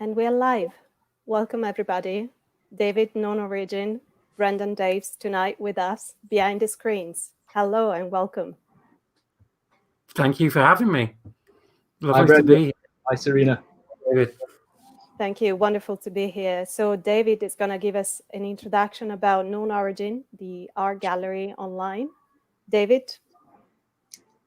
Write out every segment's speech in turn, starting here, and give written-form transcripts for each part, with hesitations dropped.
And we're live. Welcome, everybody. David, KnownOrigin, Brendan Dawes tonight with us behind the screens. Hello and welcome. Thank you for having me. Lovely to be here. Hi, Serena. David. Thank you. Wonderful to be here. So David is going to give us an introduction about KnownOrigin, the art gallery online. David?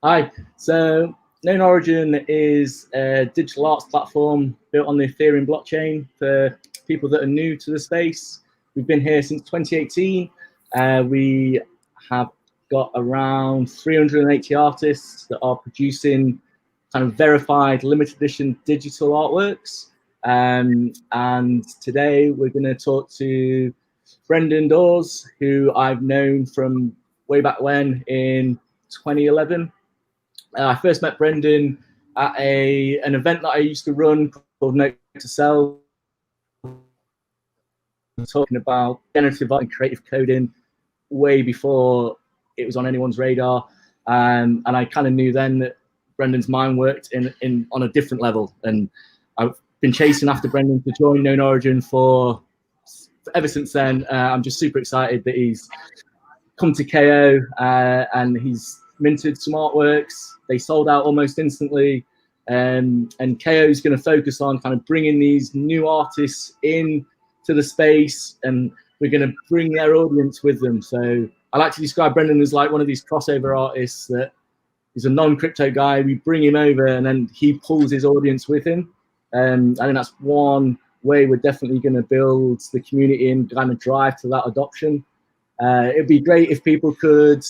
Hi. So KnownOrigin is a digital arts platform built on the Ethereum blockchain for people that are new to the space. We've been here since 2018. We have got around 380 artists that are producing kind of verified limited edition digital artworks. And today we're going to talk to Brendan Dawes, who I've known from way back when in 2011. I first met Brendan at an event that I used to run called Note to Sell, talking about generative art and creative coding way before it was on anyone's radar. And I kind of knew then that Brendan's mind worked on a different level. And I've been chasing after Brendan to join KnownOrigin for ever since then. I'm just super excited that he's come to KO and he's minted some artworks. They sold out almost instantly. And KO is going to focus on kind of bringing these new artists in to the space, and we're going to bring their audience with them. So I like to describe Brendan as like one of these crossover artists that is a non-crypto guy. We bring him over and then he pulls his audience with him. I think that's one way we're definitely going to build the community and kind of drive to that adoption. It'd be great if people could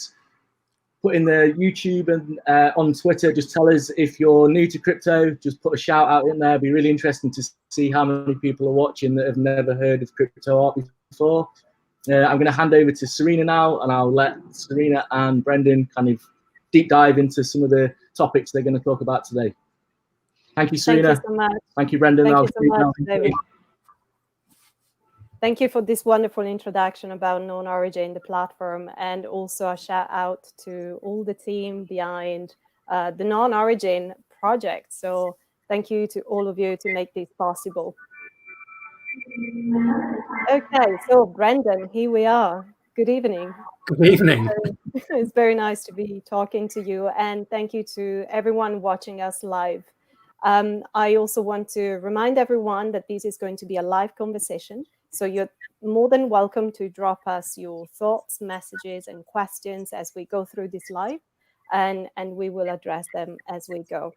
put in the YouTube and on Twitter, just tell us if you're new to crypto, just put a shout out in there. It'd be really interesting to see how many people are watching that have never heard of crypto art before. I'm going to hand over to Serena now, and I'll let Serena and Brendan kind of deep dive into some of the topics they're going to talk about today. Thank you, Serena. Thank you so much. Thank you, Brendan. Thank you so much, David. Thank you for this wonderful introduction about KnownOrigin, the platform, and also a shout out to all the team behind the KnownOrigin project. So thank you to all of you to make this possible. Okay, so Brendan, here we are. Good evening. Good evening. It's very nice to be talking to you, and thank you to everyone watching us live. I also want to remind everyone that this is going to be a live conversation. So you're more than welcome to drop us your thoughts, messages, and questions as we go through this live, and we will address them as we go.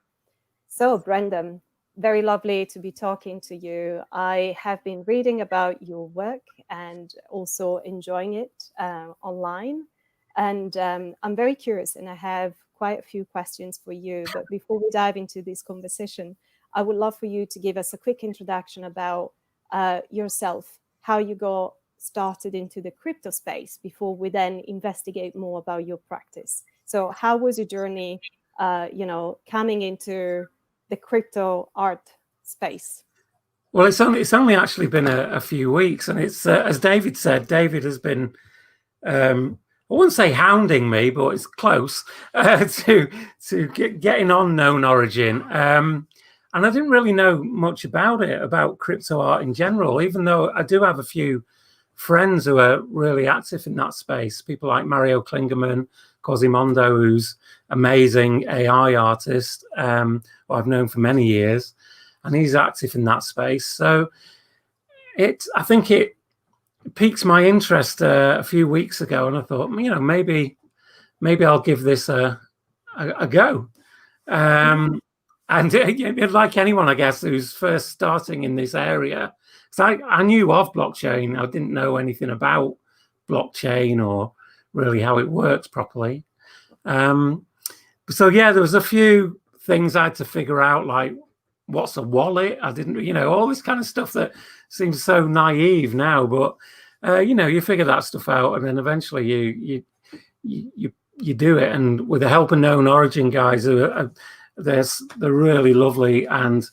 So, Brendan, very lovely to be talking to you. I have been reading about your work and also enjoying it online. And I'm very curious, and I have quite a few questions for you. But before we dive into this conversation, I would love for you to give us a quick introduction about yourself, how you got started into the crypto space before we then investigate more about your practice. So how was your journey, coming into the crypto art space? Well, it's only actually been a few weeks, and it's as David said. David has been, I wouldn't say hounding me, but it's close to getting on KnownOrigin. And I didn't really know much about it, about crypto art in general, even though I do have a few friends who are really active in that space. People like Mario Klingerman, Quasimodo, who's amazing AI artist, who I've known for many years, and he's active in that space. So I think it piqued my interest a few weeks ago, and I thought, maybe I'll give this a go. And like anyone, I guess, who's first starting in this area, because I knew of blockchain, I didn't know anything about blockchain or really how it works properly. So yeah, there was a few things I had to figure out, like what's a wallet? I didn't, all this kind of stuff that seems so naive now, but you figure that stuff out, and then eventually you do it. And with the help of KnownOrigin guys, they're really lovely and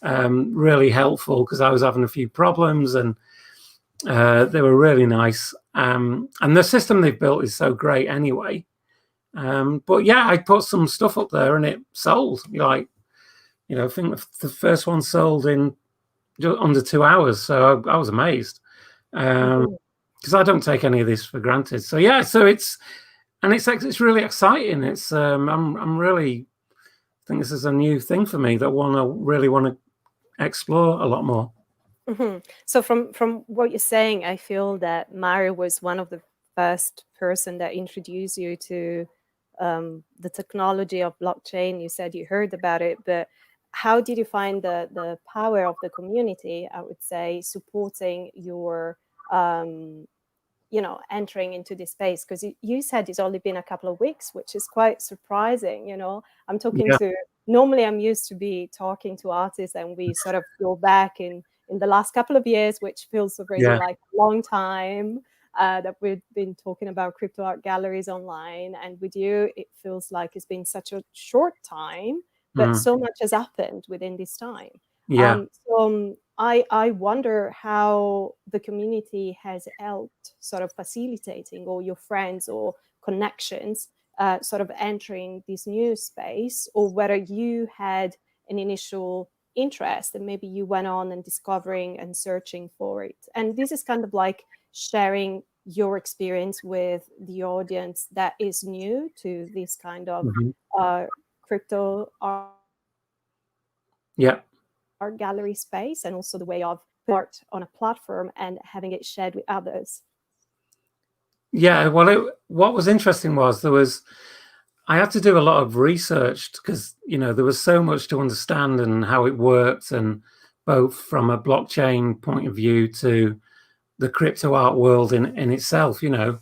really helpful, because I was having a few problems, and they were really nice. And the system they've built is so great anyway. But yeah, I put some stuff up there and it sold. I think the first one sold in under 2 hours. So I was amazed, because I don't take any of this for granted. So yeah, so it's really exciting. It's I'm really think this is a new thing for me that really want to explore a lot more. So from what you're saying, I feel that Mario was one of the first person that introduced you to the technology of blockchain. You said you heard about it, but how did you find the power of the community, I would say, supporting your entering into this space? Because you said it's only been a couple of weeks, which is quite surprising. I'm talking to, normally I'm used to be talking to artists, and we sort of go back in the last couple of years, which feels already like a long time, that we've been talking about crypto art galleries online. And with you, it feels like it's been such a short time, but so much has happened within this time. I wonder how the community has helped sort of facilitating all your friends or connections sort of entering this new space, or whether you had an initial interest and maybe you went on and discovering and searching for it. And this is kind of like sharing your experience with the audience that is new to this kind of crypto art art gallery space, and also the way of art on a platform and having it shared with others. Yeah, well, what was interesting was I had to do a lot of research, because there was so much to understand and how it worked, and both from a blockchain point of view to the crypto art world in itself. It's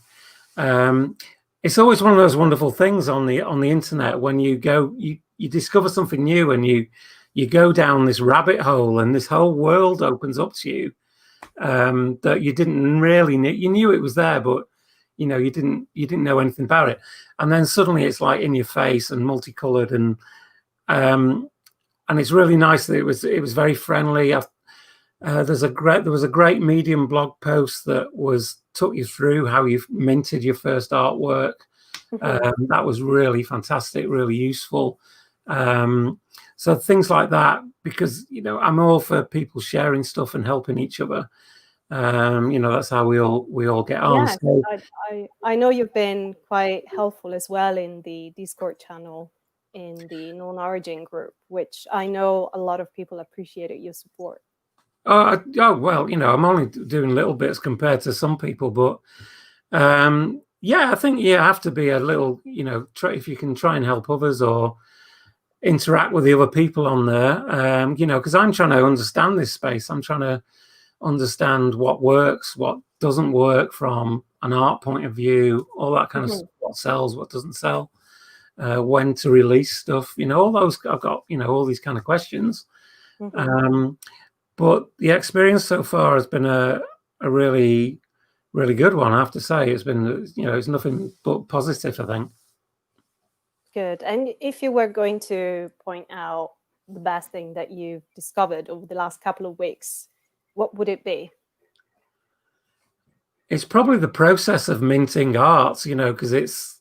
always one of those wonderful things on the internet when you go, you discover something new, and you go down this rabbit hole, and this whole world opens up to you that you didn't really know. You knew it was there, but you didn't know anything about it. And then suddenly it's like in your face and multicolored, and it's really nice that it was very friendly. There was a great Medium blog post that took you through how you minted your first artwork. That was really fantastic, really useful. So things like that, because I'm all for people sharing stuff and helping each other. That's how we all get on. Yes, so, I know you've been quite helpful as well in the Discord channel, in the KnownOrigin group, which I know a lot of people appreciated your support. Oh well, I'm only doing little bits compared to some people, but I think you have to be a little, if you can try and help others or interact with the other people on there, because I'm trying to understand this space. I'm trying to understand what works, what doesn't work from an art point of view, all that kind of stuff, what sells, what doesn't sell, when to release stuff, all those. I've got, all these kind of questions. But the experience so far has been a really, really good one, I have to say. It's been, it's nothing but positive, I think. Good. And if you were going to point out the best thing that you've discovered over the last couple of weeks, what would it be? It's probably the process of minting art, because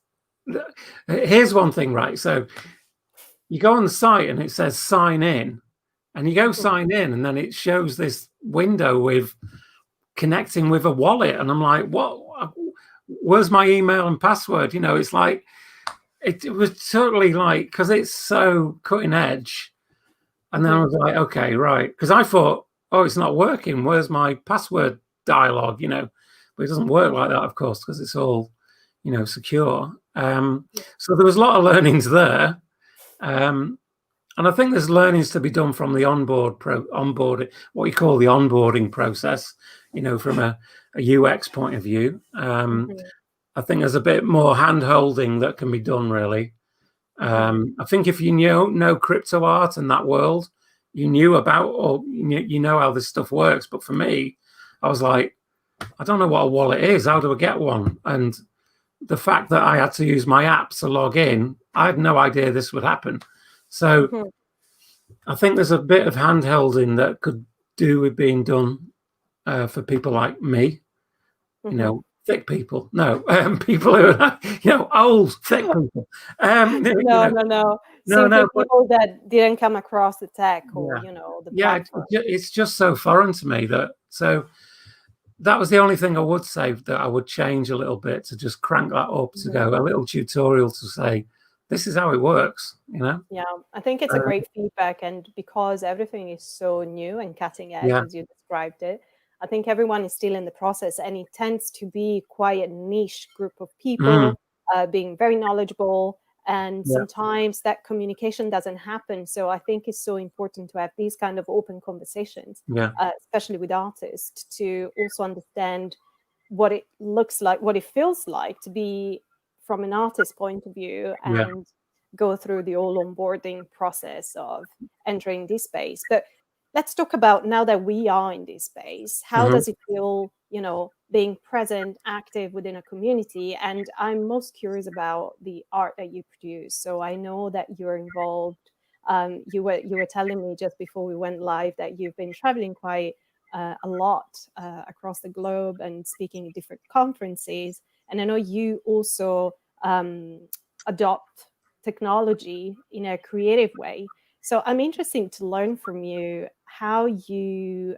here's one thing, right? So you go on the site and it says sign in, and you go sign in, and then it shows this window with connecting with a wallet. And I'm like, what? Where's my email and password? It's like, it was totally like, because it's so cutting edge. And then I was like, okay, right. Because I thought, oh, it's not working. Where's my password dialogue? But it doesn't work like that, of course, because it's all, secure. So there was a lot of learnings there. And I think there's learnings to be done from the onboarding, what you call the onboarding process, from a UX point of view. I think there's a bit more hand-holding that can be done, really. I think if you know crypto art and that world, you knew about, or you know how this stuff works. But for me, I was like, I don't know what a wallet is. How do I get one? And the fact that I had to use my app to log in, I had no idea this would happen. So I think there's a bit of hand-holding that could do with being done for people like me, thick people. No, people who are, old, thick people. No. Simply But, people that didn't come across the tech or, the platform. It's just so foreign to me that was the only thing I would say that I would change a little bit, to just crank that up, to go a little tutorial to say, this is how it works, Yeah, I think it's a great feedback. And because everything is so new and cutting edge, as you described it, I think everyone is still in the process, and it tends to be quite a niche group of people being very knowledgeable. And sometimes that communication doesn't happen. So I think it's so important to have these kind of open conversations, especially with artists, to also understand what it looks like, what it feels like to be from an artist's point of view, and go through the whole onboarding process of entering this space. But let's talk about, now that we are in this space, how does it feel, being present, active within a community? And I'm most curious about the art that you produce. So I know that you're involved. You were telling me just before we went live that you've been traveling quite a lot across the globe and speaking at different conferences. And I know you also adopt technology in a creative way. So I'm interested to learn from you how you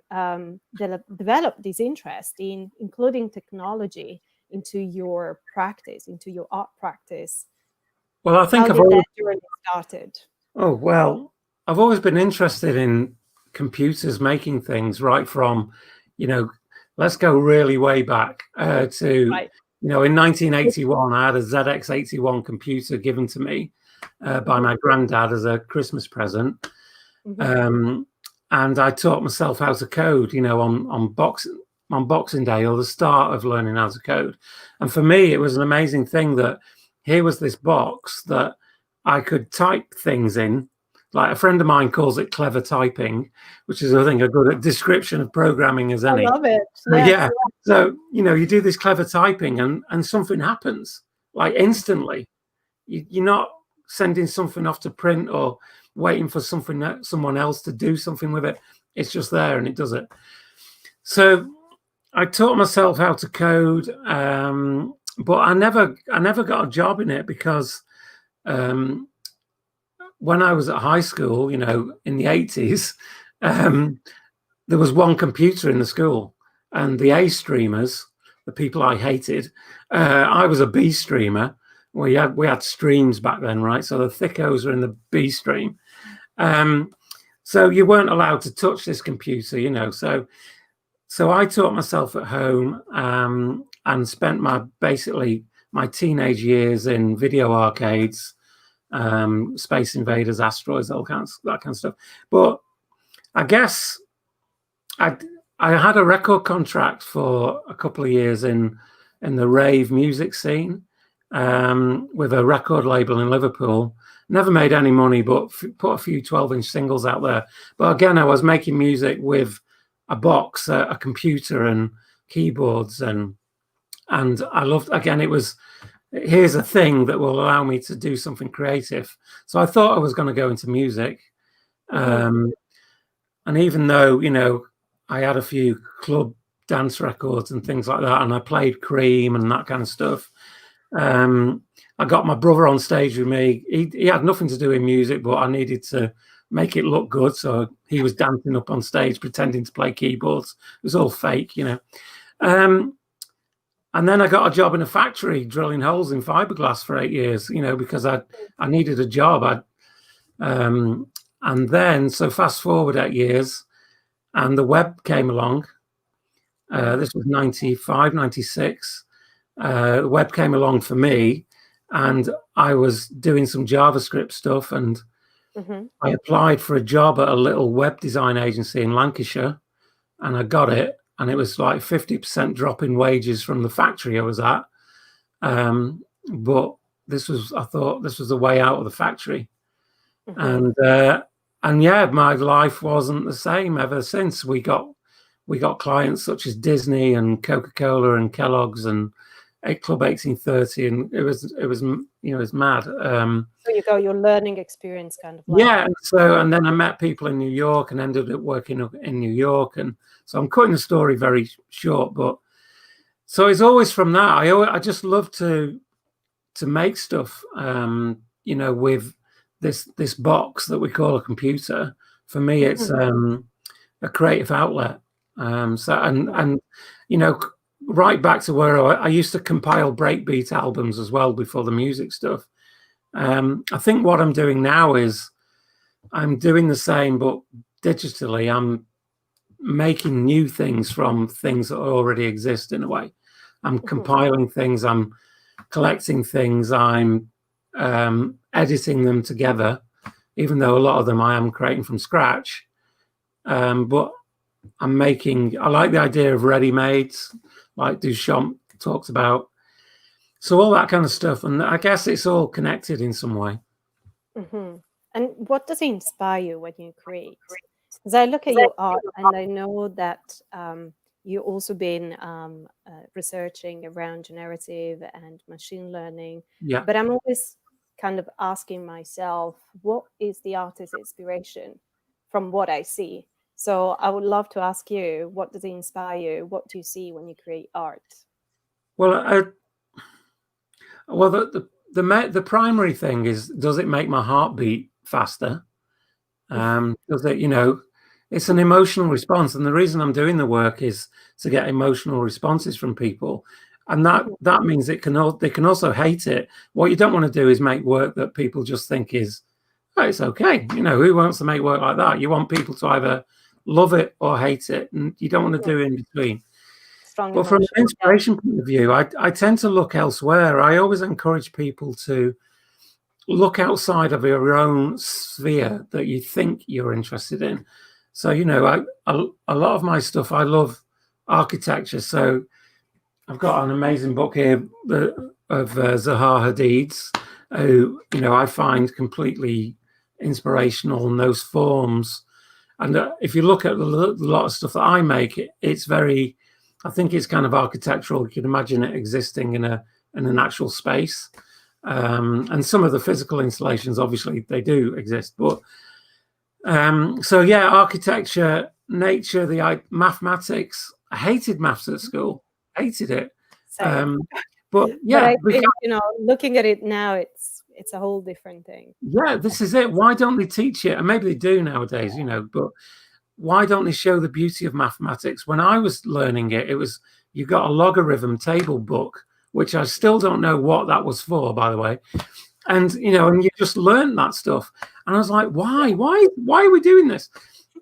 develop this interest in including technology into your practice, into your art practice. Well, I think that journey started. Oh, well, I've always been interested in computers making things, right from, let's go really way back to, in 1981, I had a ZX81 computer given to me by my granddad as a Christmas present. And I taught myself how to code, on Boxing Day, or the start of learning how to code. And for me, it was an amazing thing that here was this box that I could type things in. Like, a friend of mine calls it clever typing, which is, I think, a good description of programming as any. I love it. Yes. So, you do this clever typing and something happens, like, instantly. You're not sending something off to print or waiting for someone else to do something with it. It's just there and it does it. So I taught myself how to code, but I never got a job in it, because when I was at high school, in the 80s, there was one computer in the school, and the A streamers, the people I hated, I was a B streamer. We had streams back then, right? So the thickos were in the B stream. So you weren't allowed to touch this computer, So I taught myself at home, and spent my teenage years in video arcades, Space Invaders, Asteroids, that kind of stuff. But I guess I had a record contract for a couple of years in the rave music scene, with a record label in Liverpool. Never made any money, but put a few 12-inch singles out there. But again, I was making music with a box, a computer, and keyboards, and I loved. Again, it was, here's a thing that will allow me to do something creative. So I thought I was going to go into music, and even though I had a few club dance records and things like that, and I played Cream and that kind of stuff. I got my brother on stage with me. He had nothing to do with music, but I needed to make it look good, so he was dancing up on stage pretending to play keyboards. It was all fake, and then I got a job in a factory drilling holes in fiberglass for 8 years, because I needed a job. And then, so fast forward 8 years, and the web came along. This was 95, 96. The web came along for me, and I was doing some JavaScript stuff, and I applied for a job at a little web design agency in Lancashire, and I got it, and it was like 50% drop in wages from the factory I was at. But I thought this was the way out of the factory. And yeah, my life wasn't the same ever since. We got clients such as Disney and Coca-Cola and Kellogg's and Club 1830, and it was mad. So you got your learning experience kind of. And then I met people in New York and ended up working in New York, and so I'm cutting the story very short. But So it's always from that. I just love to make stuff, you know, with this box that we call a computer. For me, it's a creative outlet. And you know, right back to where I used to compile breakbeat albums as well before the music stuff. I think what I'm doing now is I'm doing the same, but digitally. I'm making new things from things that already exist in a way. I'm compiling things, I'm collecting things, I'm editing them together, even though a lot of them I am creating from scratch. But I like the idea of ready-mades, like Duchamp talks about. So all that kind of stuff. And I guess it's all connected in some way. And what does inspire you when you create? Because I look at your art and I know that you've also been researching around generative and machine learning. Yeah. But I'm always kind of asking myself, what is the artist's inspiration from what I see? So I would love to ask you, what does it inspire you? What do you see when you create art? Well, the primary thing is, does it make my heart beat faster? Does it, you know, it's an emotional response, and the reason I'm doing the work is to get emotional responses from people, and that means they can also hate it. What you don't want to do is make work that people just think is, oh, it's okay. You know, who wants to make work like that? You want people to either love it or hate it, and you don't want to do in between. But from an inspiration point of view, I tend to look elsewhere. I always encourage people to look outside of your own sphere that you think you're interested in. So, you know, a lot of my stuff, I love architecture. So I've got an amazing book here of Zaha Hadid's, who, you know, I find completely inspirational, and those forms. And if you look at a lot of stuff that I make, it's very, I think it's kind of architectural. You can imagine it existing in an actual space. And some of the physical installations, obviously, they do exist. But so yeah, architecture, nature, the mathematics. I hated maths at school. Hated it. But yeah, but I think, you know, looking at it now, it's a whole different thing. Yeah, this is it. Why don't they teach it? And maybe they do nowadays, you know, but why don't they show the beauty of mathematics? When I was learning it, you got a logarithm table book, which I still don't know what that was for, by the way. And, you know, and you just learn that stuff. And I was like, why are we doing this?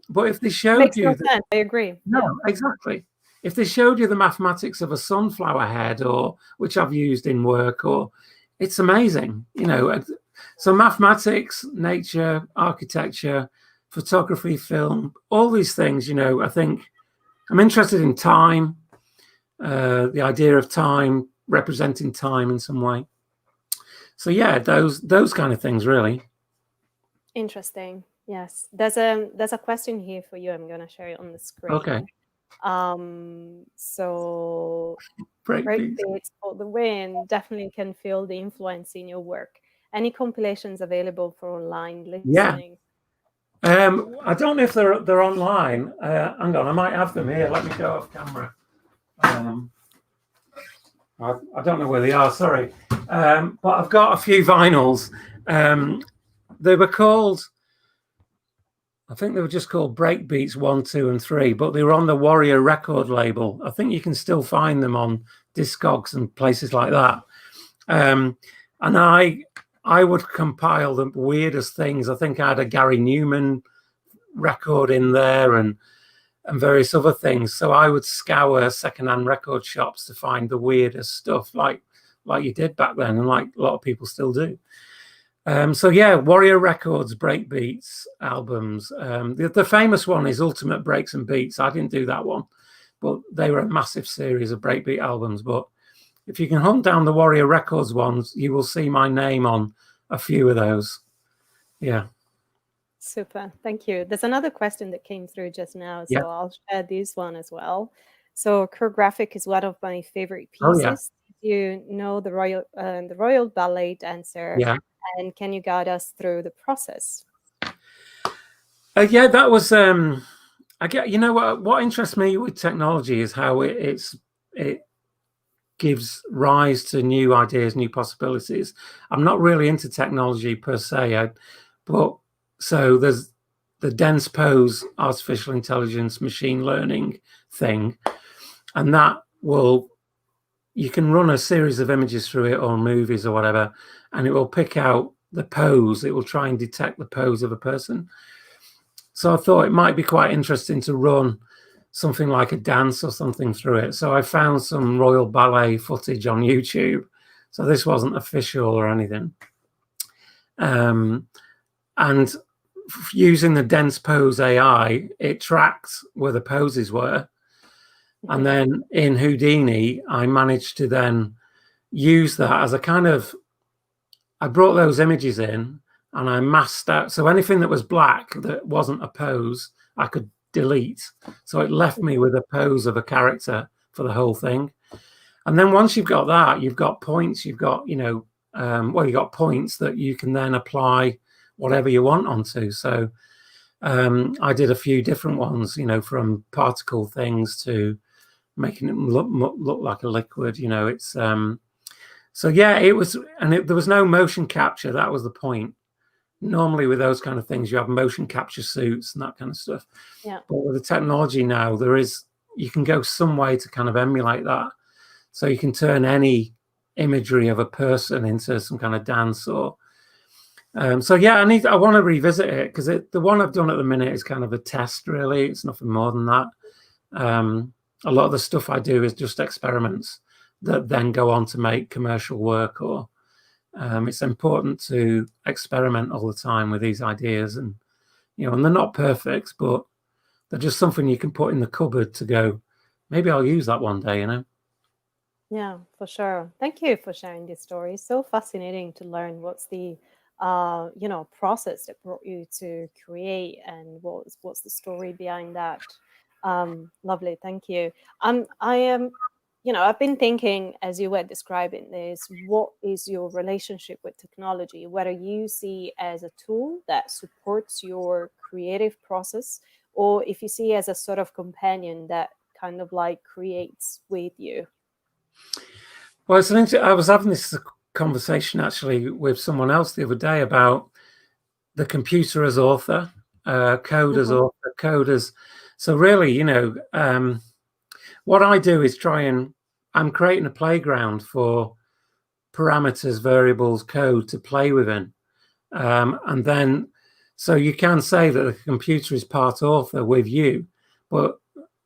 But if they showed you, I agree. No, exactly. If they showed you the mathematics of a sunflower head, or which I've used in work, or it's amazing, you know. So mathematics, nature, architecture, photography, film, all these things, you know, I think I'm interested in time, the idea of time, representing time in some way. So yeah, those kind of things, really. Interesting. Yes, there's a question here for you. I'm going to share it on the screen. Okay. So Breakbeats for the win. Definitely can feel the influence in your work. Any compilations available for online listening? Yeah. I don't know if they're online. Hang on, I might have them here. Let me go off camera. I don't know where they are, sorry. But I've got a few vinyls. They were called, I think they were just called Breakbeats 1, 2, and 3, but they were on the Warrior record label. I think you can still find them on Discogs and places like that. And I would compile the weirdest things. I think I had a Gary Newman record in there and various other things. So I would scour secondhand record shops to find the weirdest stuff, like you did back then, and like a lot of people still do. So yeah, Warrior Records Breakbeats albums. The famous one is Ultimate Breaks and Beats. I didn't do that one, but they were a massive series of breakbeat albums. But if you can hunt down the Warrior Records ones, you will see my name on a few of those. Yeah. Super. Thank you. There's another question that came through just now, so I'll share this one as well. So choreographic is one of my favorite pieces. Oh, yeah. You know the Royal Ballet dancer. Yeah. And can you guide us through the process? Yeah, that was I get, you know, what interests me with technology is how it gives rise to new ideas, new possibilities. I'm not really into technology per se, but so there's the dense pose artificial intelligence machine learning thing, and that will, you can run a series of images through it or movies or whatever, and it will pick out the pose. It will try and detect the pose of a person. So I thought it might be quite interesting to run something like a dance or something through it. So I found some Royal Ballet footage on YouTube. So this wasn't official or anything. And using the dense pose AI, it tracked where the poses were. And then in Houdini, I managed to then use that as a kind of, I brought those images in and I masked out. So anything that was black that wasn't a pose, I could delete. So it left me with a pose of a character for the whole thing. And then once you've got that, you've got points, you've got, you've got points that you can then apply whatever you want onto. So I did a few different ones, from particle things to making it look like a liquid, it's so yeah, it was, and there was no motion capture. That was the point. Normally with those kind of things, you have motion capture suits and that kind of stuff. Yeah. But with the technology now, you can go some way to kind of emulate that. So you can turn any imagery of a person into some kind of dance or. So yeah, I want to revisit it because the one I've done at the minute is kind of a test. Really, it's nothing more than that. A lot of the stuff I do is just experiments that then go on to make commercial work, or it's important to experiment all the time with these ideas, and and they're not perfect, but they're just something you can put in the cupboard to go, maybe I'll use that one day, Yeah, for sure. Thank you for sharing this story. It's so fascinating to learn what's the process that brought you to create, and what's the story behind that. Lovely, thank you. I am, I've been thinking as you were describing this, what is your relationship with technology? Whether you see as a tool that supports your creative process, or if you see as a sort of companion that kind of like creates with you. Well, I was having this conversation actually with someone else the other day about the computer as author, code as author, code as. So really, what I do is I'm creating a playground for parameters, variables, code to play within. And then, so you can say that the computer is part author with you, but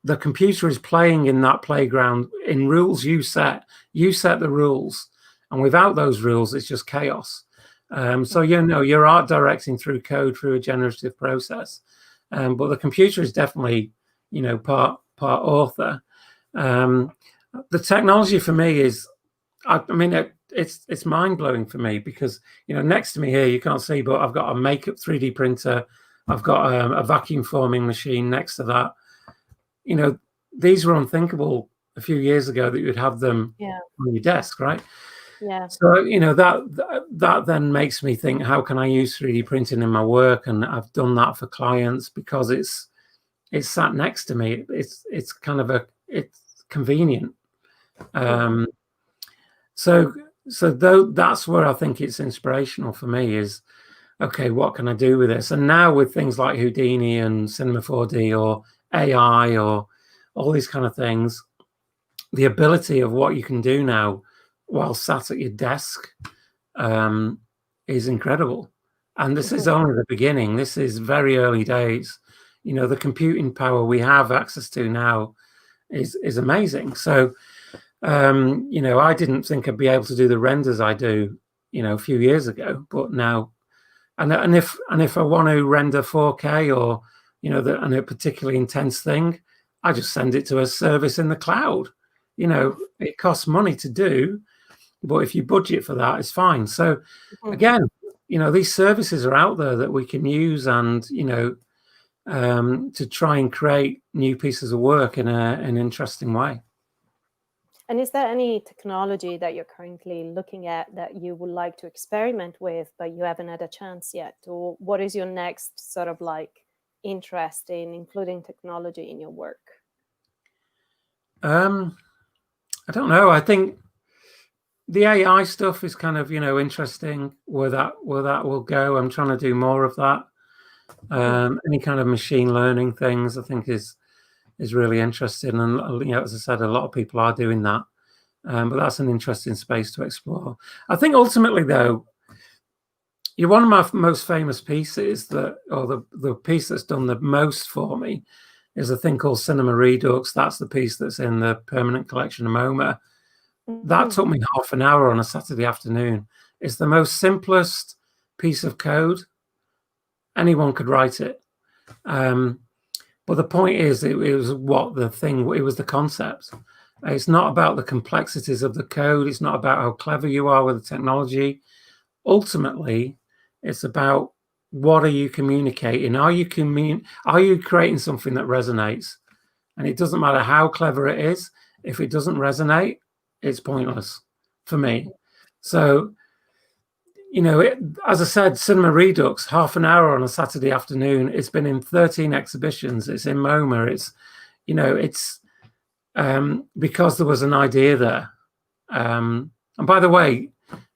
the computer is playing in that playground in rules you set. You set the rules, and without those rules, it's just chaos. So you're art directing through code, through a generative process, but the computer is definitely part author. The technology for me is, it's mind blowing for me because next to me here you can't see, but I've got a makeup 3D printer. I've got a vacuum forming machine next to that. These were unthinkable a few years ago that you'd have them on your desk, right? Yeah. So that then makes me think, how can I use 3D printing in my work? And I've done that for clients because it's sat next to me. It's kind of it's convenient. So that's where I think it's inspirational for me is, okay, what can I do with this? And now with things like Houdini and Cinema 4D or AI or all these kind of things, the ability of what you can do now while sat at your desk is incredible. And this is only the beginning. This is very early days. The computing power we have access to now is amazing. So, I didn't think I'd be able to do the renders I do, a few years ago, but now, and if I want to render 4K or, and a particularly intense thing, I just send it to a service in the cloud. It costs money to do, but if you budget for that, it's fine. So again, these services are out there that we can use and, to try and create new pieces of work in an interesting way. And is there any technology that you're currently looking at that you would like to experiment with, but you haven't had a chance yet? Or what is your next sort of like interest in including technology in your work? I don't know. I think the AI stuff is kind of, interesting where that will go. I'm trying to do more of that. Any kind of machine learning things, I think is really interesting. And as I said, a lot of people are doing that. But that's an interesting space to explore. I think ultimately, though, one of my most famous pieces the piece that's done the most for me is a thing called Cinema Redux. That's the piece that's in the permanent collection of MoMA. That took me half an hour on a Saturday afternoon. It's the most simplest piece of code. Anyone could write it. But the point is, it was it was the concept. It's not about the complexities of the code. It's not about how clever you are with the technology. Ultimately, it's about what are you communicating? Are you creating something that resonates? And it doesn't matter how clever it is. If it doesn't resonate, it's pointless for me. So, as I said, Cinema Redux, half an hour on a Saturday afternoon. It's been in 13 exhibitions. It's in MoMA. It's because there was an idea there. And by the way,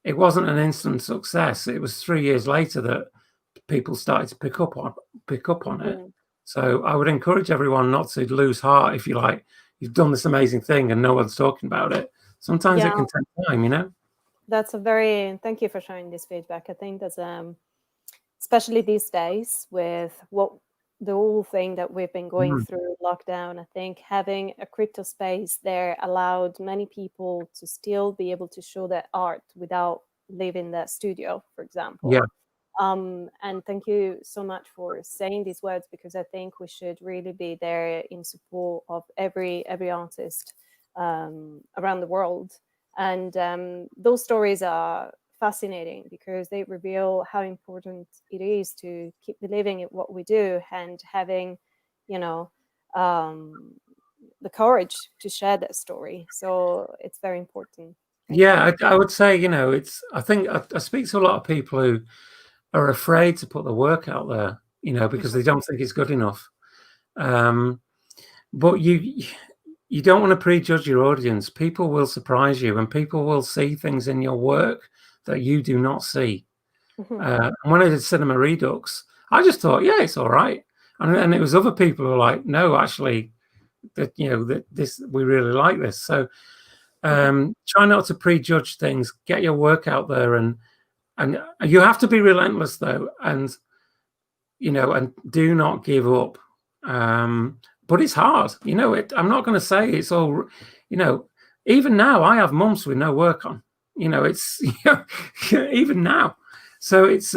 it wasn't an instant success. It was 3 years later that people started to pick up on it. So I would encourage everyone not to lose heart if you've done this amazing thing and no one's talking about it. Sometimes it can take time, That's thank you for sharing this feedback. I think that's especially these days with the whole thing that we've been going through lockdown, I think having a crypto space there allowed many people to still be able to show their art without leaving the studio, for example. Yeah. And thank you so much for saying these words, because I think we should really be there in support of every artist around the world. And those stories are fascinating because they reveal how important it is to keep believing in what we do and having, the courage to share that story. So it's very important. I would say, I think I speak to a lot of people who are afraid to put the work out there, because they don't think it's good enough. But you don't want to prejudge your audience. People will surprise you, and people will see things in your work that you do not see. And when I did Cinema Redux, I just thought, yeah, it's all right. And it was other people who were like, no, actually, that this we really like this. So try not to prejudge things. Get your work out there, and you have to be relentless though, and and do not give up. But it's hard, I'm not going to say it's all, even now I have months with no work on, it's even now. So it's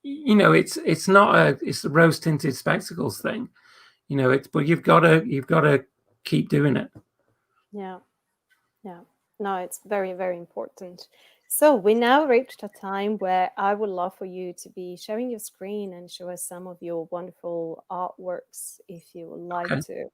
it's not it's the rose tinted spectacles thing, but you've got to keep doing it. Yeah. No, it's very, very important. So we now reached a time where I would love for you to be sharing your screen and show us some of your wonderful artworks, if you would like to.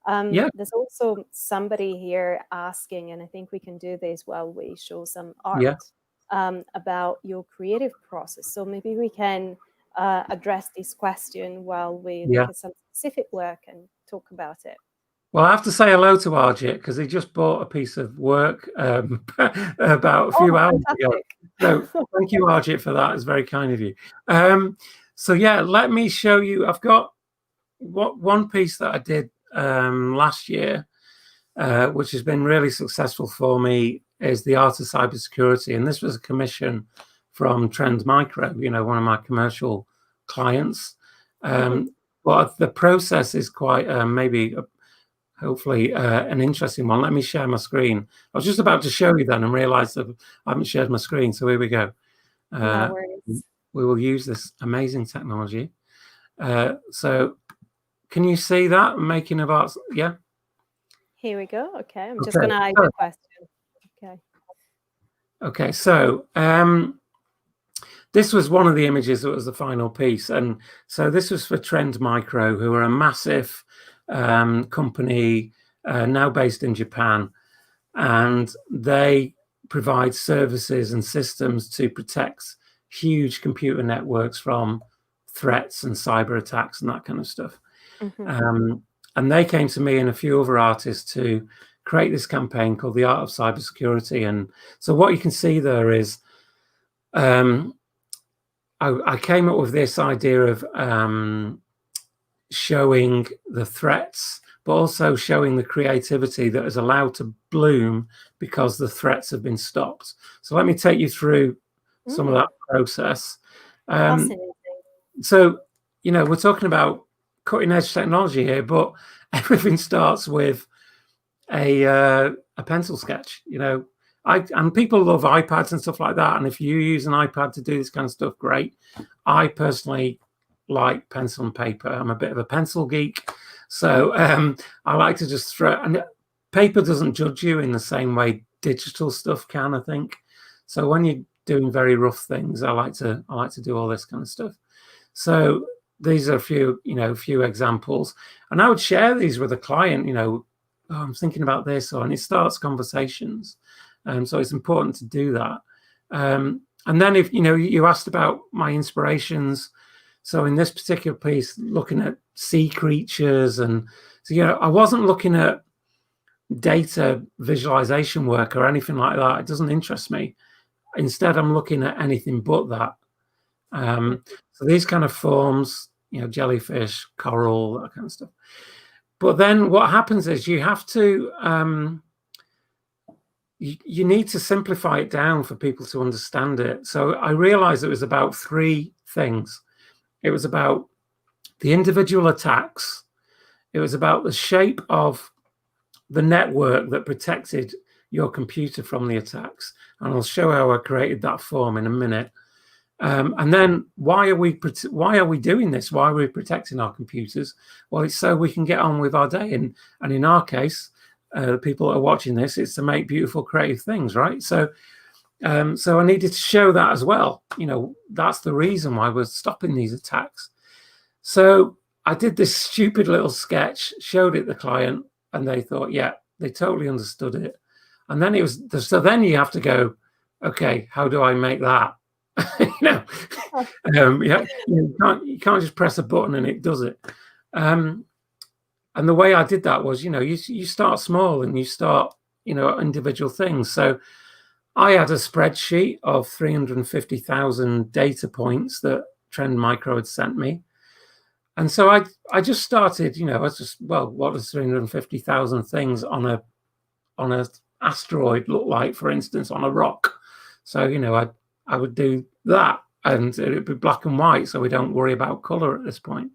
There's also somebody here asking, and I think we can do this while we show some art about your creative process. So maybe we can address this question while we look at some specific work and talk about it. Well, I have to say hello to Arjit because he just bought a piece of work about a few hours ago. So thank you, Arjit, for that. It's very kind of you. So let me show you. I've got one piece that I did last year, which has been really successful for me, is the art of cybersecurity. And this was a commission from Trend Micro, one of my commercial clients. But the process is quite hopefully an interesting one. Let me share my screen. I was just about to show you then and realized that I haven't shared my screen. So here we go. No worries. We will use this amazing technology. So can you see that? I'm making of art. Yeah. Here we go. Okay. I'm just going to hide the question. Okay. So this was one of the images that was the final piece. And so this was for Trend Micro, who are a massive company now based in Japan, and they provide services and systems to protect huge computer networks from threats and cyber attacks and that kind of stuff. And they came to me and a few other artists to create this campaign called The Art of Cybersecurity. And so what you can see there is I came up with this idea of showing the threats, but also showing the creativity that is allowed to bloom because the threats have been stopped. So let me take you through some of that process. So, you know, we're talking about cutting edge technology here, but everything starts with a pencil sketch, you know. And people love iPads and stuff like that. And if you use an iPad to do this kind of stuff, great. I personally like pencil and paper. I'm a bit of a pencil geek. So I like to just throw, and paper doesn't judge you in the same way digital stuff can, I think. So when you're doing very rough things, I like to do all this kind of stuff. So these are a few examples. And I would share these with a client, you know, oh, I'm thinking about this, and it starts conversations. So it's important to do that. And then if, you know, you asked about my inspirations. So in this particular piece, looking at sea creatures, and so, you know, I wasn't looking at data visualization work or anything like that. It doesn't interest me. Instead, I'm looking at anything but that. So these kind of forms, you know, jellyfish, coral, that kind of stuff. But then what happens is you have to, you need to simplify it down for people to understand it. So I realized it was about three things. It was about the individual attacks. It was about the shape of the network that protected your computer from the attacks. And I'll show how I created that form in a minute. And then why are we doing this? Why are we protecting our computers? Well, it's so we can get on with our day. And in our case, the people that are watching this, it's to make beautiful, creative things, right? So I needed to show that as well. You know, that's the reason why we're stopping these attacks. So I did this stupid little sketch, showed it to the client, and they thought, yeah, they totally understood it. And then so then you have to go, okay, how do I make that? You know, yeah, you can't just press a button and it does it. And the way I did that was, you know, you start small and you start, you know, individual things. So I had a spreadsheet of 350,000 data points that Trend Micro had sent me. And so I just started, you know, what does 350,000 things on a asteroid look like, for instance, on a rock? So, you know, I would do that, and it would be black and white, so we don't worry about color at this point.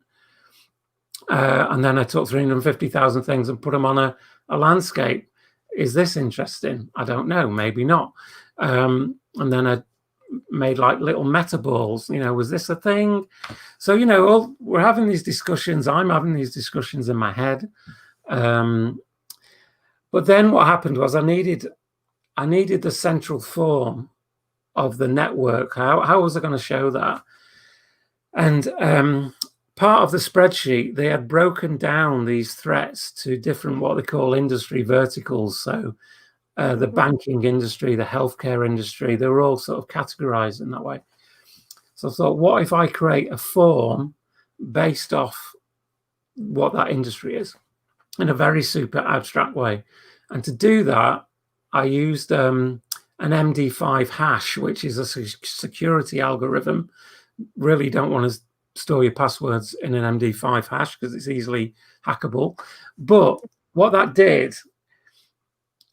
And then I took 350,000 things and put them on a landscape. Is this interesting? I don't know, maybe not. And then I made like little meta balls. You know, was this a thing? So, you know, we're having these discussions. I'm having these discussions in my head. But then what happened was I needed the central form of the network. How was I going to show that? And part of the spreadsheet, they had broken down these threats to different, what they call industry verticals. So the banking industry, the healthcare industry, they were all sort of categorized in that way. So I thought, what if I create a form based off what that industry is in a very super abstract way? And to do that, I used an MD5 hash, which is a security algorithm. Really don't want to store your passwords in an MD5 hash because it's easily hackable. But what that did,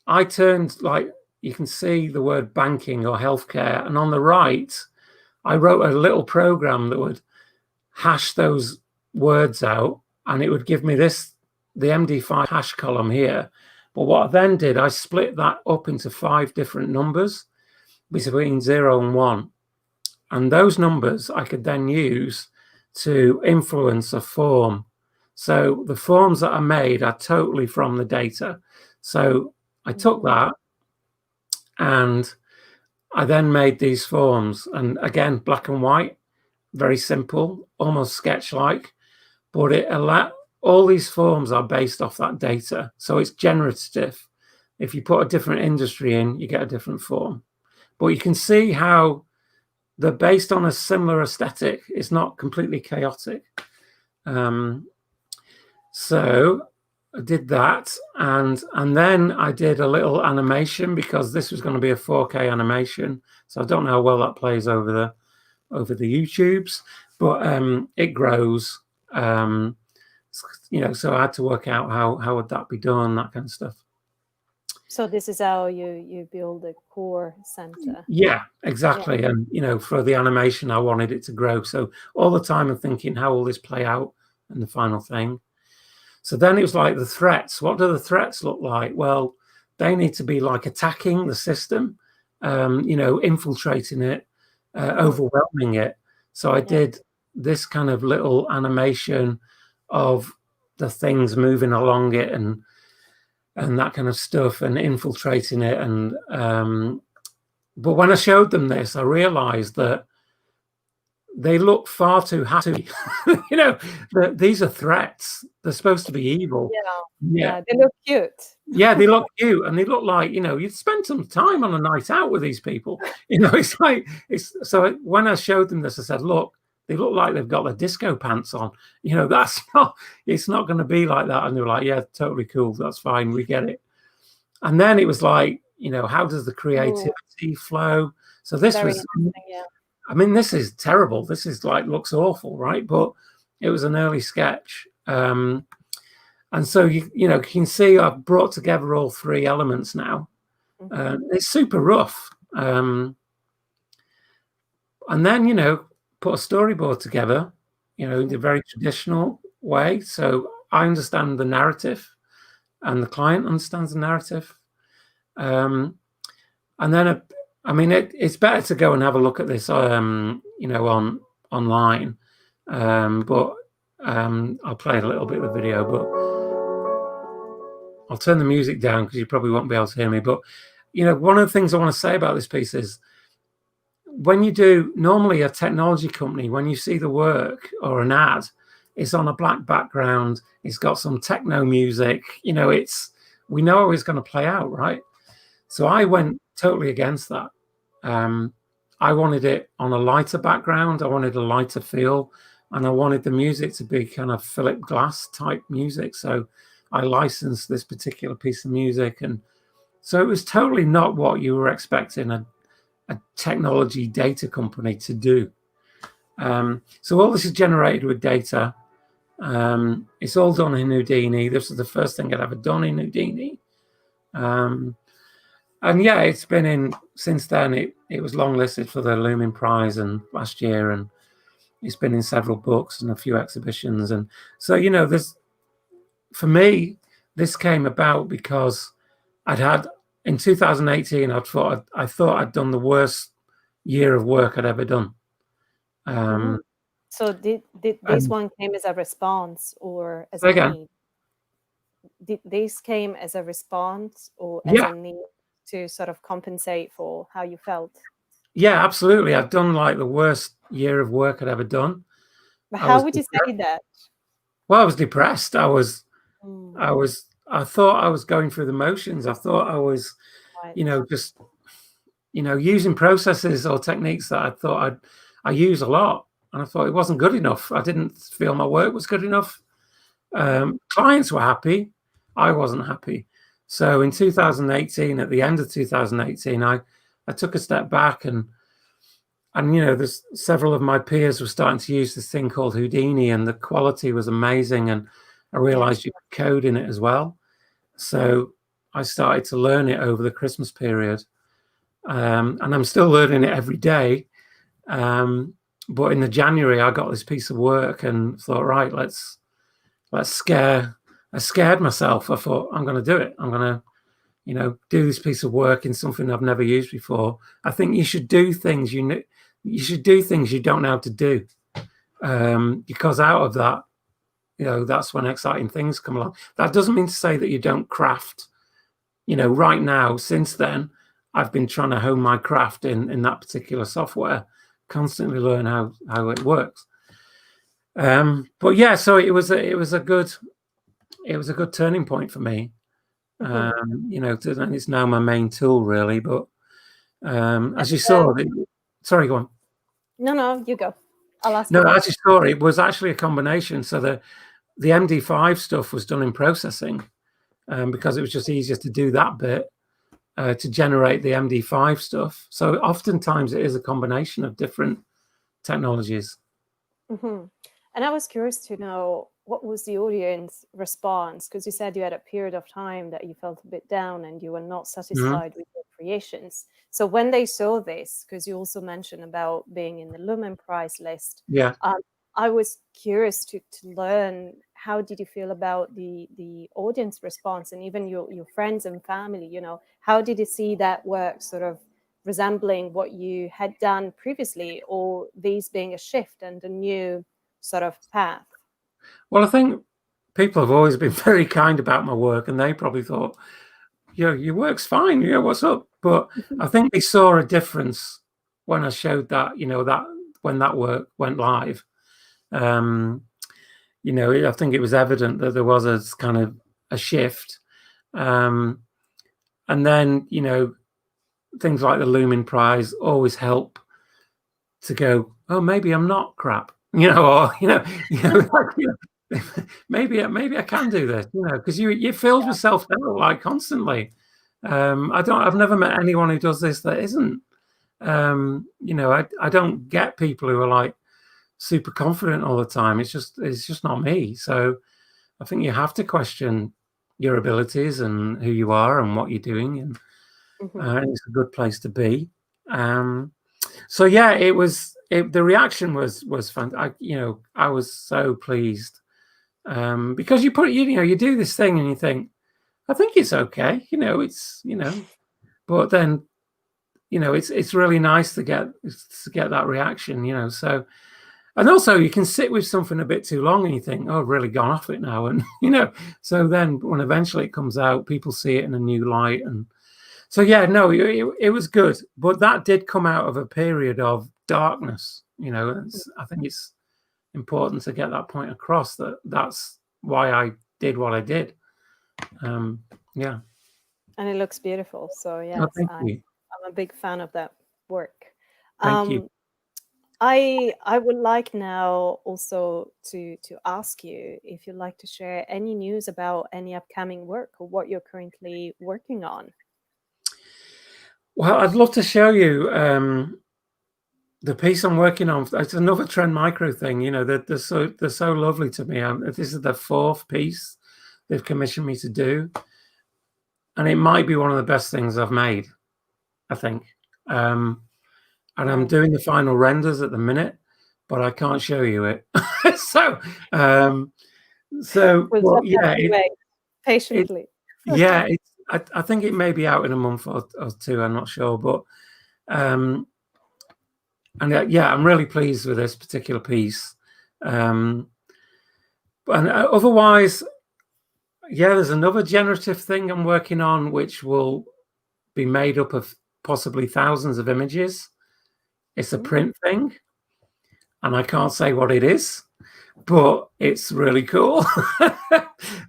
I turned, like, you can see the word banking or healthcare, and on the right, I wrote a little program that would hash those words out, and it would give me the MD5 hash column here. But what I then did, I split that up into 5 different numbers between 0 and 1. And those numbers I could then use to influence a form. So the forms that I made are totally from the data. So I took that and I then made these forms. And again, black and white, very simple, almost sketch-like. But all these forms are based off that data. So it's generative. If you put a different industry in, you get a different form. But you can see how they're based on a similar aesthetic. It's not completely chaotic. So I did that, and then I did a little animation because this was going to be a 4K animation. So I don't know how well that plays over the YouTubes, but it grows. So I had to work out how would that be done, that kind of stuff. So this is how you build a core center. Yeah, exactly. Yeah. And for the animation, I wanted it to grow. So all the time I'm thinking, how will this play out in the final thing? So then it was like the threats. What do the threats look like? Well, they need to be like attacking the system, infiltrating it, overwhelming it. So I did this kind of little animation of the things moving along it and that kind of stuff and infiltrating it. And but when I showed them this, I realized that they look far too happy. These are threats. They're supposed to be evil. Yeah, they look cute. Yeah, they look cute, and they look like you'd spend some time on a night out with these people. It's like So when I showed them this, I said, "Look, they look like they've got their disco pants on. That's not. It's not going to be like that." And they were like, "Yeah, totally cool. That's fine. We get it." And then it was like, how does the creativity flow? So this Very was. yeah. I mean, this is terrible. This is looks awful, right? But it was an early sketch. And so, you can see I've brought together all three elements now. It's super rough. And then, put a storyboard together, in the very traditional way. So I understand the narrative and the client understands the narrative. And then it's better to go and have a look at this, online. But I'll play a little bit of the video, but I'll turn the music down because you probably won't be able to hear me. But, one of the things I want to say about this piece is when you do normally a technology company, when you see the work or an ad, it's on a black background. It's got some techno music, we know how it's going to play out, right? So I went totally against that. I wanted it on a lighter background. I wanted a lighter feel, and I wanted the music to be kind of Philip Glass type music. So I licensed this particular piece of music, and so it was totally not what you were expecting a technology data company to do. So all this is generated with data. It's all done in Houdini. This is the first thing I'd ever done in Houdini. And yeah, it's been in since then. It was longlisted for the Lumen Prize and last year, and it's been in several books and a few exhibitions. And so, for me, this came about because in 2018, I thought I'd done the worst year of work I'd ever done. So did this one came as a response or as a need? Did this came as a response or as a need to sort of compensate for how you felt? Yeah, absolutely. I've done the worst year of work I'd ever done. But how would you say that? Well, I was depressed. I thought I was going through the motions. I thought I was, just, using processes or techniques that I thought I use a lot. And I thought it wasn't good enough. I didn't feel my work was good enough. Clients were happy. I wasn't happy. So in 2018, at the end of 2018, I took a step back and there's several of my peers were starting to use this thing called Houdini, and the quality was amazing. And I realized you could code in it as well. So I started to learn it over the Christmas period. And I'm still learning it every day. But in the January, I got this piece of work and thought, right, let's scare. I scared myself. I thought, I'm going to do it. I'm going to, do this piece of work in something I've never used before. I think you should do things you should do things you don't know how to do, because out of that, that's when exciting things come along. That doesn't mean to say that you don't craft. Right now, since then, I've been trying to hone my craft in that particular software, constantly learn how it works. But yeah, so it was a good turning point for me. And it's now my main tool, really. But as you saw, sorry, go on. No, you go. I'll ask. No, as you saw, it was actually a combination. So the MD5 stuff was done in processing because it was just easier to do that bit to generate the MD5 stuff. So oftentimes it is a combination of different technologies. Mm-hmm. And I was curious to know, what was the audience response? Because you said you had a period of time that you felt a bit down and you were not satisfied with your creations. So when they saw this, because you also mentioned about being in the Lumen Prize list, Yeah. I was curious to learn, how did you feel about the audience response, and even your friends and family? You know, how did you see that work sort of resembling what you had done previously, or these being a shift and a new sort of path? Well, I think people have always been very kind about my work, and they probably thought, yeah, your work's fine, yeah, what's up? But I think they saw a difference when I showed that, you know, that when that work went live. You know, I think it was evident that there was a kind of a shift. And then, you know, things like the Lumen Prize always help to go, oh, maybe I'm not crap, you know, or, maybe I can do this, you know, because you're filled with self-doubt like constantly. I've never met anyone who does this that isn't. You know, I don't get people who are like super confident all the time. It's just not me. So I think you have to question your abilities and who you are and what you're doing, and it's a good place to be. So yeah, the reaction was fun. I was so pleased because you do this thing and you think, I think it's okay, but then, it's really nice to get that reaction, so. And also you can sit with something a bit too long and you think, oh, I've really gone off it now. And, so then when eventually it comes out, people see it in a new light. And so, yeah, no, it was good. But that did come out of a period of darkness. I think it's important to get that point across, that's why I did what I did. Yeah. And it looks beautiful. So, yes, I'm a big fan of that work. Thank you. I would like now also to ask you if you'd like to share any news about any upcoming work or what you're currently working on. Well, I'd love to show you the piece I'm working on. It's another Trend Micro thing. They're so lovely to me. This is the 4th piece they've commissioned me to do, and it might be one of the best things I've made, I think. And I'm doing the final renders at the minute, but I can't show you it. Well, yeah, patiently. I think it may be out in a month or 2. I'm not sure, but and I'm really pleased with this particular piece. And otherwise, there's another generative thing I'm working on, which will be made up of possibly thousands of images. It's a print thing, and I can't say what it is, but it's really cool.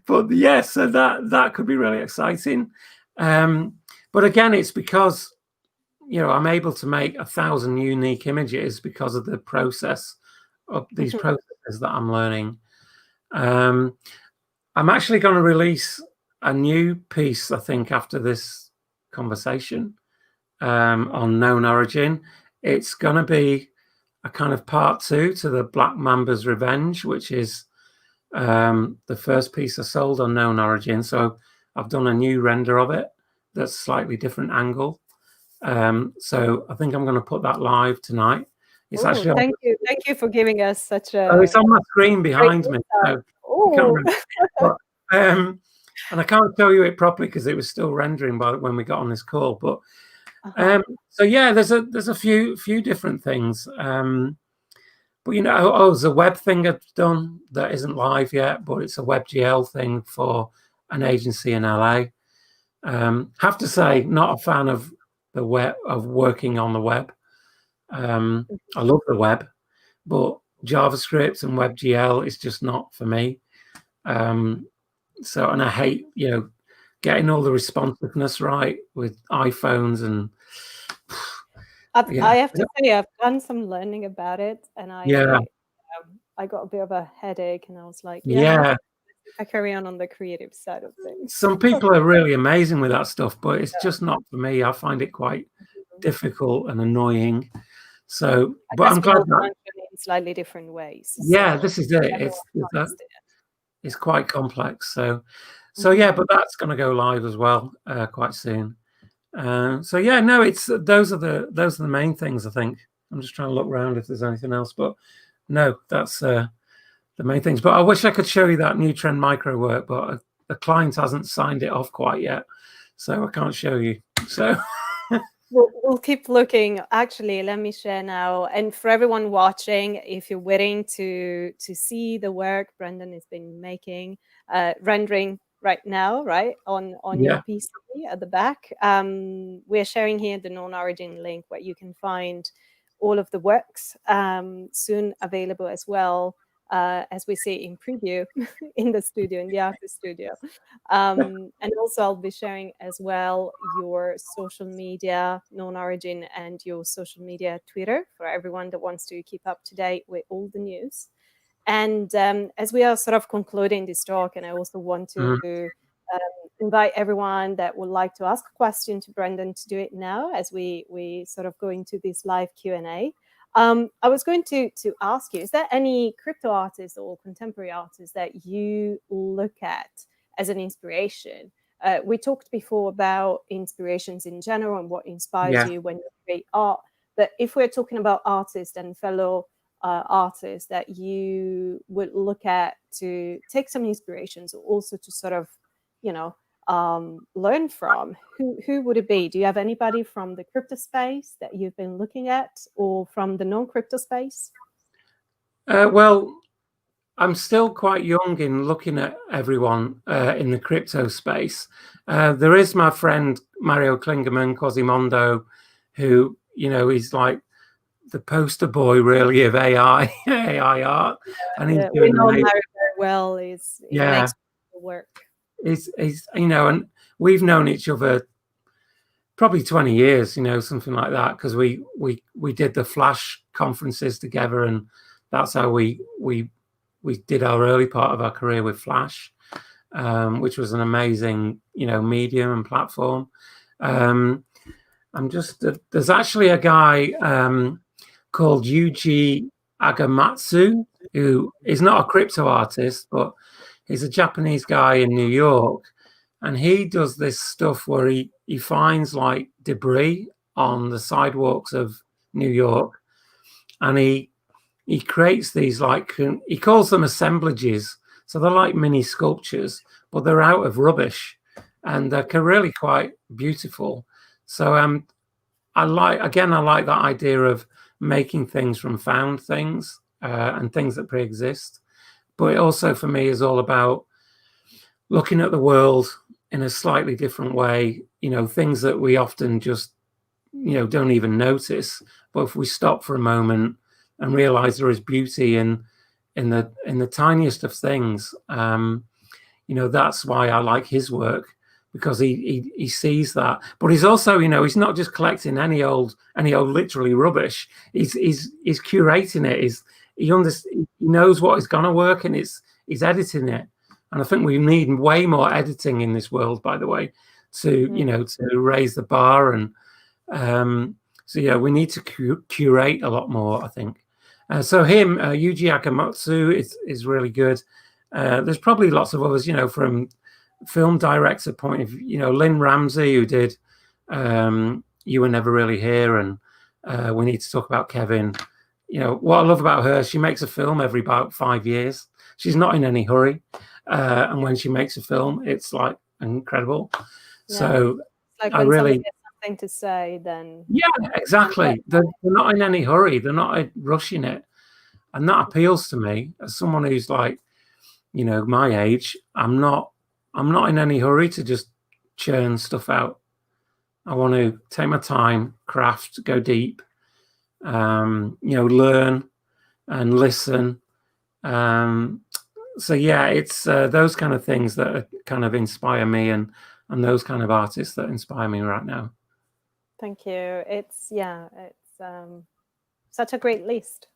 But yeah, so that could be really exciting. But again, it's because I'm able to make 1,000 unique images because of the process of these processes that I'm learning. I'm actually going to release a new piece, I think, after this conversation on KnownOrigin. It's going to be a kind of part 2 to the Black Mamba's Revenge, which is the first piece I sold on KnownOrigin. So I've done a new render of it that's slightly different angle. So I think I'm going to put that live tonight. It's actually thank you for giving us such a. Oh, it's on my screen behind me. So and I can't show you it properly because it was still rendering when we got on this call. But so yeah, there's a few different things. But there's a web thing I've done that isn't live yet, but it's a WebGL thing for an agency in LA. Have to say, not a fan of the web, of working on the web. I love the web, but JavaScript and WebGL is just not for me. And I hate getting all the responsiveness right with iPhones and. I have to say, I've done some learning about it, and I I got a bit of a headache, and I was like, Yeah. I carry on the creative side of things. Some people are really amazing with that stuff, but it's just not for me. I find it quite difficult and annoying. So, but I'm glad that in slightly different ways. Yeah, So this is it. It's quite complex. So yeah, but that's going to go live as well quite soon. So yeah, no, it's those are the main things, I think. I'm just trying to look around if there's anything else, but no, that's the main things. But I wish I could show you that new trend micro work, but the client hasn't signed it off quite yet, so I can't show you. So we'll keep looking. Actually, let me share now. And for everyone watching, if you're waiting to see the work Brendan has been making, rendering right now, right on your PC at the back, we're sharing here the KnownOrigin link where you can find all of the works, soon available as well, as we see in preview in the studio, in the artist studio. And also I'll be sharing as well your social media, KnownOrigin, and your social media Twitter for everyone that wants to keep up to date with all the news. And as we are sort of concluding this talk, and I also want to invite everyone that would like to ask a question to Brendan to do it now as we sort of go into this live Q&A. I was going to ask you, is there any crypto artist or contemporary artist that you look at as an inspiration? We talked before about inspirations in general and what inspires you when you create art. But if we're talking about artists and fellow artists that you would look at to take some inspirations, or also to sort of, learn from, who would it be? Do you have anybody from the crypto space that you've been looking at, or from the non-crypto space? Well, I'm still quite young in looking at everyone in the crypto space. There is my friend Mario Klingerman, Quasimodo, who, he's like the poster boy really of AI art, and he's doing we know Mario very well. He makes work. He's and we've known each other probably 20 years, something like that, because we did the Flash conferences together, and that's how we did our early part of our career with Flash, which was an amazing medium and platform. There's actually a guy called Yuji Agamatsu, who is not a crypto artist, but he's a Japanese guy in New York, and he does this stuff where he finds like debris on the sidewalks of New York, and he creates these, like, he calls them assemblages. So they're like mini sculptures, but they're out of rubbish, and they're really quite beautiful. So I like that idea of making things from found things and things that pre-exist. But it also, for me, is all about looking at the world in a slightly different way, things that we often just, don't even notice. But if we stop for a moment and realize there is beauty in the tiniest of things, that's why I like his work, because he sees that. But he's also, he's not just collecting any old literally rubbish. He's curating it. He knows what is going to work, and he's editing it. And I think we need way more editing in this world, by the way, to to raise the bar. And we need to curate a lot more, I think. So him, Yuji Akamatsu, is really good. There's probably lots of others, from film director point of view, Lynn Ramsey, who did You Were Never Really Here, and We Need to Talk About Kevin. What I love about her, she makes a film every about 5 years. She's not in any hurry. And when she makes a film, it's like incredible. Yeah. So like when somebody has something to say, then exactly. They're not in any hurry. They're not rushing it, and that appeals to me as someone who's like, my age. I'm not in any hurry to just churn stuff out. I want to take my time, craft, go deep, learn and listen. So it's those kind of things that kind of inspire me, and those kind of artists that inspire me right now. Thank you. It's such a great list.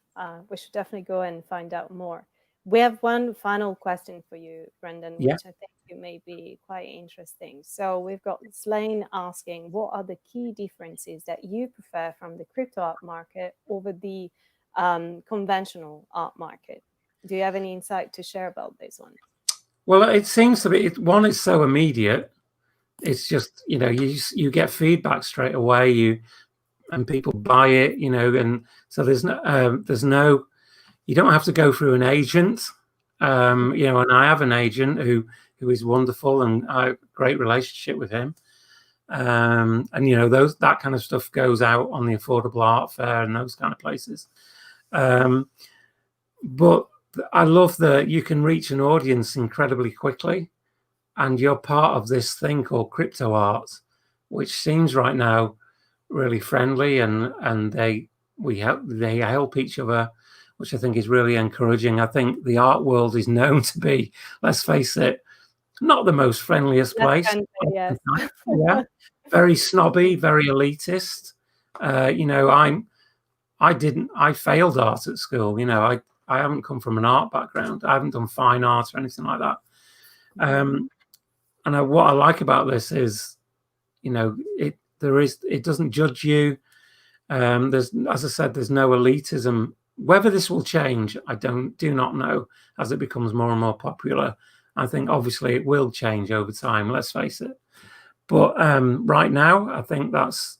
We should definitely go and find out more. We have one final question for you, Brendan, Yeah. which I think you may be quite interesting. So we've got Slane asking, what are the key differences that you prefer from the crypto art market over the conventional art market? Do you have any insight to share about this one? Well, it seems to be, one is so immediate. It's just, you get feedback straight away, and people buy it, and so there's no, you don't have to go through an agent, and I have an agent who is wonderful, and I have a great relationship with him. And that kind of stuff goes out on the Affordable Art Fair and those kind of places. But I love that you can reach an audience incredibly quickly, and you're part of this thing called crypto art, which seems right now really friendly, and they help each other, which I think is really encouraging. I think the art world is known to be, let's face it, not the most friendliest place. Yes. Yeah, very snobby, very elitist. I failed art at school. I haven't come from an art background. I haven't done fine art or anything like that. And what I like about this is, it doesn't judge you. There's, as I said, there's no elitism. Whether this will change, I do not know, as it becomes more and more popular. I think obviously it will change over time, let's face it. But right now, I think that's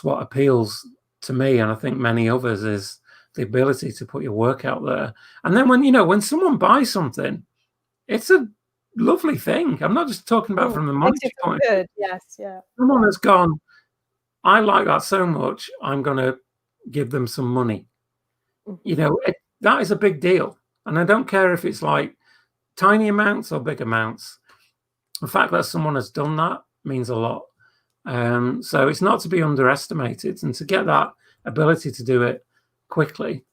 what appeals to me, and I think many others, is the ability to put your work out there. And then when someone buys something, it's a lovely thing. I'm not just talking about from the monetary point of view. Yes, yeah. Someone has gone, I like that so much, I'm going to give them some money. That is a big deal. And I don't care if it's like tiny amounts or big amounts. The fact that someone has done that means a lot. So it's not to be underestimated, and to get that ability to do it quickly,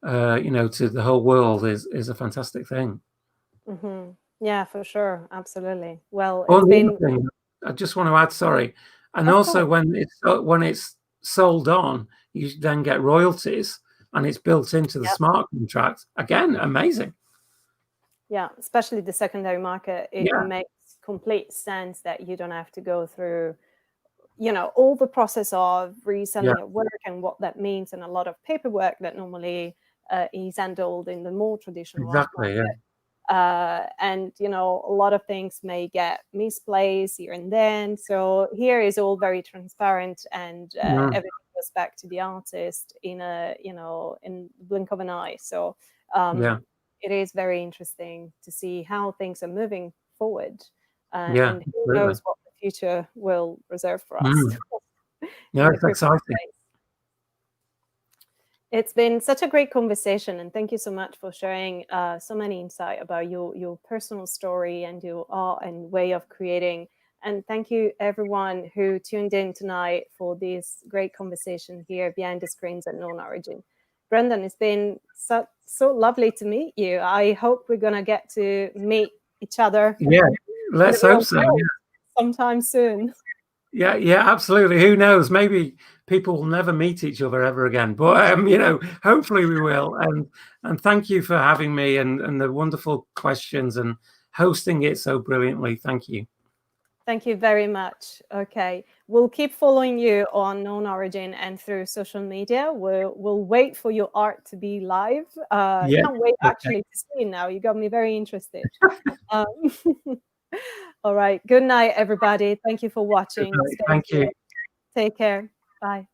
to the whole world is a fantastic thing. Yeah, for sure. Absolutely. Well, thing, I just want to add, sorry. And also when it's sold on, you then get royalties, and it's built into the smart contract. Again, amazing. Yeah, especially the secondary market. It makes complete sense that you don't have to go through, all the process of reselling your work and what that means, and a lot of paperwork that normally is handled in the more traditional art market. And a lot of things may get misplaced here and then. So here is all very transparent, and everything goes back to the artist in in the blink of an eye. So it is very interesting to see how things are moving forward, and who knows what the future will reserve for us. Yeah, it's exciting. It's been such a great conversation, and thank you so much for sharing so many insight about your personal story and your art and way of creating. And thank you everyone who tuned in tonight for this great conversation here behind the screens at KnownOrigin. Brendan, it's been so lovely to meet you. I hope we're gonna get to meet each other. Yeah, let's hope so. Sometime soon. Yeah, absolutely. Who knows? Maybe people will never meet each other ever again. But hopefully we will. And thank you for having me and the wonderful questions and hosting it so brilliantly. Thank you. Thank you very much. Okay, we'll keep following you on KnownOrigin and through social media. We'll wait for your art to be live. Can't wait actually to see it now. You got me very interested. All right. Good night, everybody. Thank you for watching. Thank you. Take care. Bye.